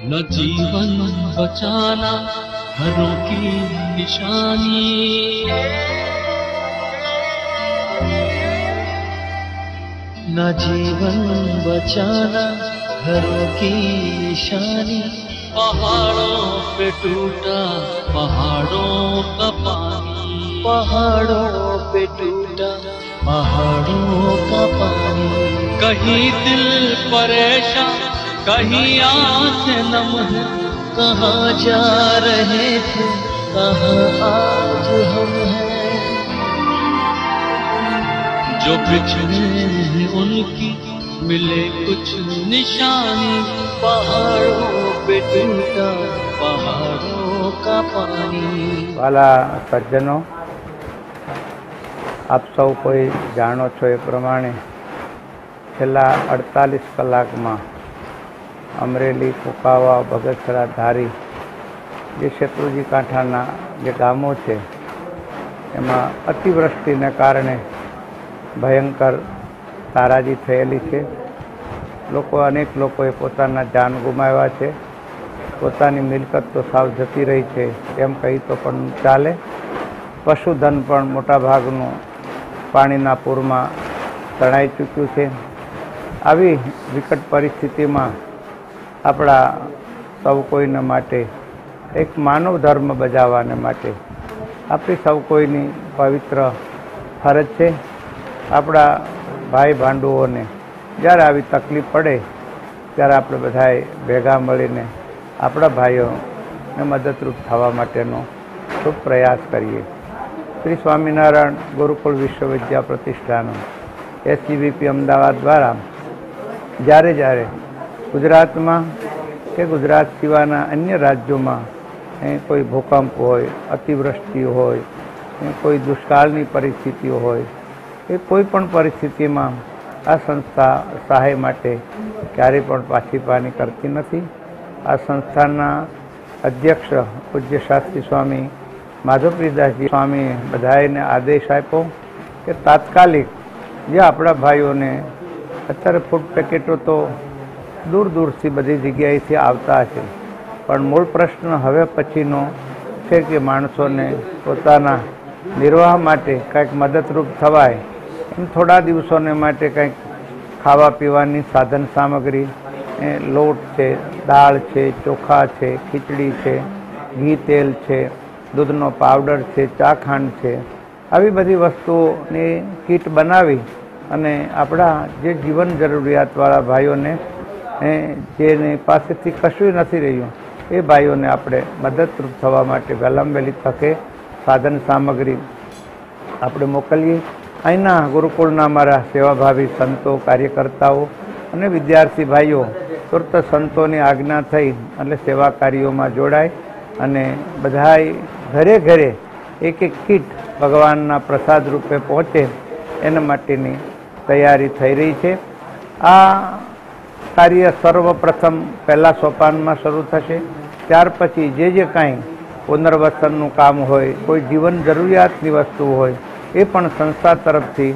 न जीवन बचाना घरों की निशानी, न जीवन बचाना घरों की निशानी। पहाड़ों पे टूटा पहाड़ों का पानी, पहाड़ों पे टूटा पहाड़ों का पानी। कहीं दिल परेशान कहीं आंखें नम है, कहाँ जा रहे थे कहाँ आज हम हैं। जो बिछड़े हैं उनकी मिले कुछ निशानी, पहाड़ों पे टूटा पहाड़ों का पानी। वाला सज्जनों, आप सौ कोई जाणो छो ए प्रमाणे छेल्ला 48 कलाकमां अमरेली, कुकावा, बगसरा, धारी जे शत्रुजी कांठाना जे गामो छे एमां अतिवृष्टिने कारणे भयंकर ताराजी थयेली छे। अनेक लोकोए पोताना जान गुमाव्या छे। पोतानी मिलकत तो साव जती रही छे एम कही तो पण चाले। पशुधन पण मोटा भागनुं पाणीना पूरमां तणाई चूक्युं छे। आवी विकट परिस्थितिमां आपणा सौ कोईना माटे एक मानव धर्म बजाववाने माटे आपणी सौ कोईनी पवित्र फरज छे। आपणा भाई भांडुओने ज्यारे आवी तकलीफ पड़े त्यारे आपणे बधाए भेगा मळीने आपणा भाईओने मददरूप थवा माटेनो खूब प्रयास करीए। श्री स्वामीनारायण गुरुकुल विश्वविद्या प्रतिष्ठान SGVP अमदावाद द्वारा જ્યારે જ્યારે ગુજરાતમાં કે ગુજરાત સિવાયના અન્ય રાજ્યોમાં કોઈ ભૂકંપ હોય, અતિવૃષ્ટિ હોય, કોઈ દુષ્કાળની પરિસ્થિતિઓ હોય, એ કોઈ પણ પરિસ્થિતિમાં આ સંસ્થા સહાય માટે ક્યારેય પણ પાછીપાની કરતી નથી। આ સંસ્થાના અધ્યક્ષ પૂજ્ય શાસ્ત્રી સ્વામી માધવપ્રિયદાસજી સ્વામી બધાને આદેશ આપ્યો કે તાત્કાલિક જે આપણા ભાઈઓને અત્યારે ફૂડ પેકેટો તો દૂર દૂરથી બધી જગ્યાએથી આવતા છે, પણ મૂળ પ્રશ્ન હવે પછીનો છે કે માણસોને પોતાના નિર્વાહ માટે કંઈક મદદરૂપ થવાય એમ થોડા દિવસોને માટે કંઈક ખાવા પીવાની સાધન સામગ્રી, લોટ છે, દાળ છે, ચોખા છે, ખીચડી છે, ઘી તેલ છે, દૂધનો પાવડર છે, ચા ખાંડ છે, આવી બધી વસ્તુઓની કીટ બનાવી અને આપણા જે જીવન જરૂરિયાતવાળા ભાઈઓને જેની પાસેથી કશું નથી રહ્યું એ ભાઈઓને આપણે મદદરૂપ થવા માટે વહેલામાં વહેલી તકે સાધન સામગ્રી આપણે મોકલીએ। અહીંના ગુરુકુળના અમારા સેવાભાવી સંતો, કાર્યકર્તાઓ અને વિદ્યાર્થી ભાઈઓ તુરત સંતોની આજ્ઞા થઈ એટલે સેવા કાર્યોમાં જોડાય અને બધાય ઘરે ઘરે એક એક કીટ ભગવાનના પ્રસાદ રૂપે પહોંચે એના માટેની તૈયારી થઈ રહી છે। આ કાર્ય સર્વપ્રથમ પહેલા સોપાનમાં શરૂ થશે, ત્યાર પછી જે કાંઈ પુનર્વસનનું કામ હોય, કોઈ જીવન જરૂરિયાતની વસ્તુ હોય એ પણ સંસ્થા તરફથી